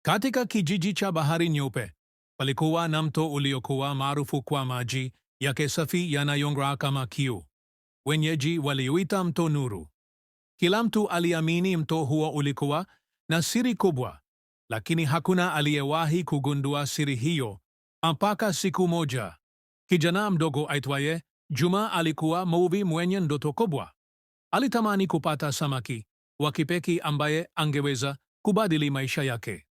Katika kijiji cha Bahari Nyeupe, palikuwa na mto uliokuwa maarufu kwa maji yake safi yanayong'aa kama kioo. Wenyeji waliuita mto Nuru. Kila mtu aliamini mto huo ulikuwa na siri kubwa, lakini hakuna aliyewahi kugundua siri hiyo mpaka siku moja. Kijana mdogo aitwaye Juma alikuwa mvuvi mwenye ndoto kubwa. Alitamani kupata samaki wa kipekee ambaye angeweza kubadili maisha yake.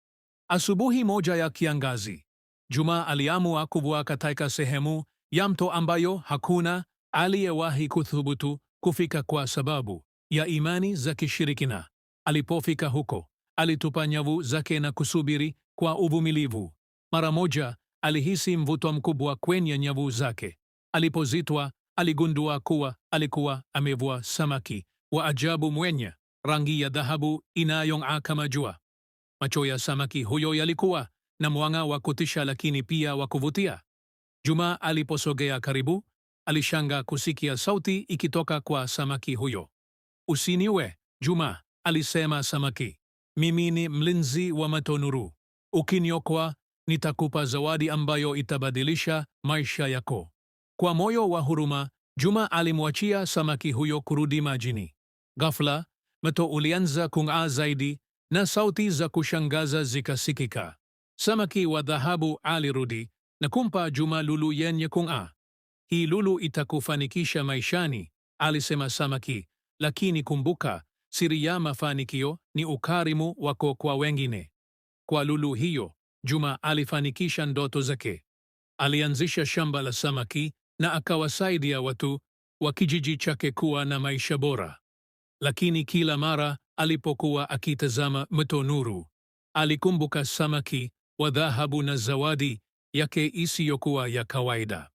Asubuhi moja ya kiangazi, Juma aliamua kuvua katika sehemu ya mto ambayo hakuna aliyewahi kuthubutu kufika kwa sababu ya imani za kishirikina. Alipofika huko, alitupa nyavu zake na kusubiri kwa uvumilivu. Mara moja, alihisi mvuto mkubwa kwenye nyavu zake. Alipozitwa, aligundua kuwa alikuwa amevua samaki wa ajabu mwenye rangi ya dhahabu inayong'aa kama jua. Macho ya samaki huyo yalikuwa na mwanga wa kutisha lakini pia wa kuvutia. Juma aliposogea karibu, alishangaa kusikia sauti ikitoka kwa samaki huyo. "Usiniue, Juma," alisema samaki. "Mimi ni mlinzi wa mto Nuru. Ukiniokoa, nitakupa zawadi ambayo itabadilisha maisha yako." Kwa moyo wa huruma, Juma alimwachia samaki huyo kurudi majini. Ghafla, mto ulianza kung'aa zaidi na sauti za kushangaza zikasikika. Samaki wa dhahabu alirudi na kumpa Juma lulu yenye kung'aa. "Hii lulu itakufanikisha maishani," alisema samaki, "lakini kumbuka, siri ya mafanikio ni ukarimu wako kwa wengine." Kwa lulu hiyo, Juma alifanikisha ndoto zake. Alianzisha shamba la samaki na akawasaidia watu wa kijiji chake kuwa na maisha bora. Lakini kila mara alipokuwa akitazama mto Nuru, alikumbuka samaki wa dhahabu na zawadi yake isiyokuwa ya kawaida.